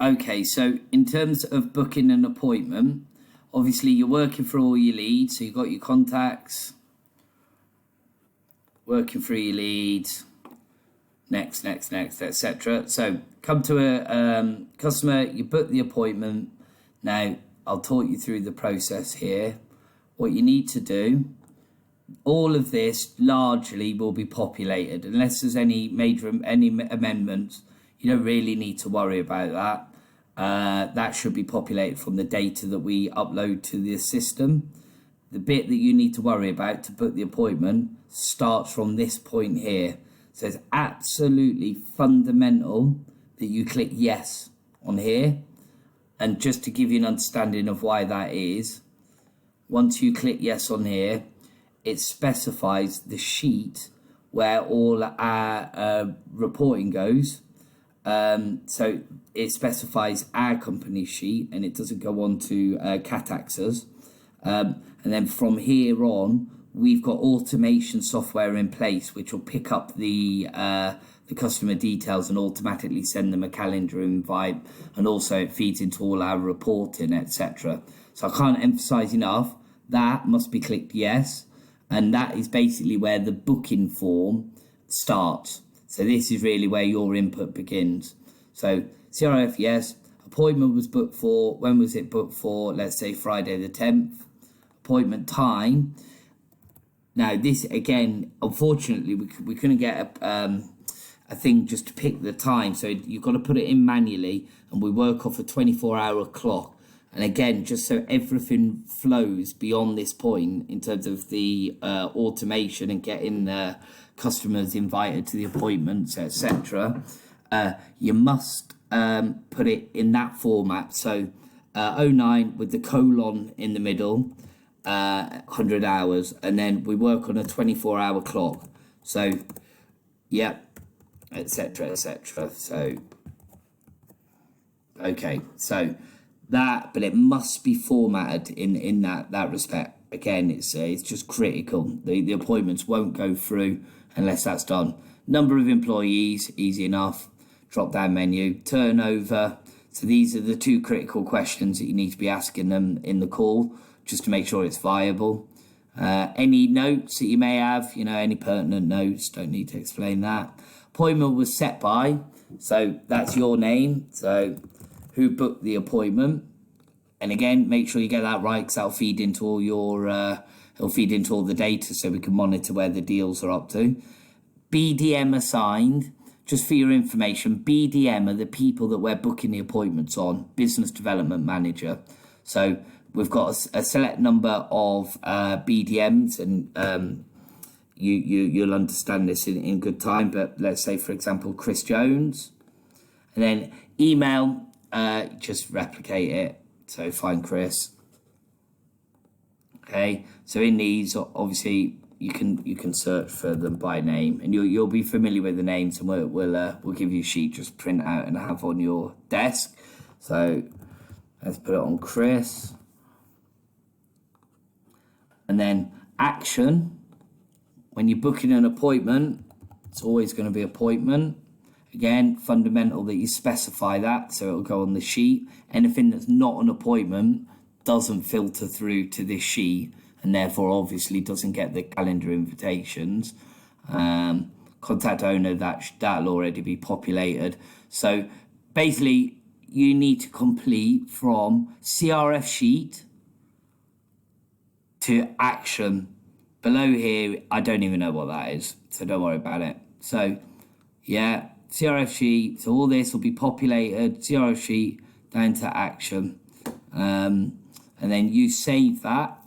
Okay, so in terms of booking an appointment, obviously you're working for all your leads, so you've got your contacts, working through your leads, next, etc. So come to a customer, you book the appointment. Now, I'll talk you through the process here. What you need to do, all of this largely will be populated. Unless there's any amendments, you don't really need to worry about that. That should be populated from the data that we upload to the system. The bit that you need to worry about to book the appointment starts from this point here. So it's absolutely fundamental that you click yes on here. And just to give you an understanding of why that is, once you click yes on here, it specifies the sheet where all our reporting goes. So it specifies our company sheet, and it doesn't go on to Catax's. And then from here on, we've got automation software in place which will pick up the customer details and automatically send them a calendar invite, and also it feeds into all our reporting, etc. So I can't emphasize enough, that must be clicked yes, and that is basically where the booking form starts. So this is really where your input begins. So CRF yes, appointment was booked for, when was it booked for? Let's say Friday the 10th. Appointment time. Now this again, unfortunately, we couldn't get a thing just to pick the time, so you've got to put it in manually, and we work off a 24-hour clock. And again, just so everything flows beyond this point in terms of the automation and getting the customers invited to the appointments, etc., you must put it in that format. So 09 with the colon in the middle, 100 hours, and then we work on a 24-hour clock. So, yep, etc. So, okay, so that, but it must be formatted in that respect. Again, it's just critical. The appointments won't go through unless that's done. Number of employees, easy enough. Drop down menu. Turnover. So these are the two critical questions that you need to be asking them in the call, just to make sure it's viable. Any notes that you may have, any pertinent notes, don't need to explain that. Appointment was set by, so that's your name. So who booked the appointment? And again, make sure you get that right, because that'll feed into all your, it'll feed into all the data so we can monitor where the deals are up to. BDM assigned, just for your information, BDM are the people that we're booking the appointments on, Business Development Manager. So we've got a select number of BDMs, and you'll understand this in good time, but let's say, for example, Chris Jones. And then email, just replicate it. So find Chris. Okay, so in these, obviously, you can search for them by name, and you'll be familiar with the names, and we'll give you a sheet, just print out and have on your desk. So let's put it on Chris. And then action, when you're booking an appointment, it's always going to be appointment. Again, fundamental that you specify that, so it'll go on the sheet. Anything that's not an appointment doesn't filter through to this sheet, and therefore obviously doesn't get the calendar invitations. Contact owner, that'll already be populated. So basically, you need to complete from CRF sheet to action. Below here, I don't even know what that is, so don't worry about it. So yeah, CRF sheet, so all this will be populated, CRF sheet down to action. And then you save that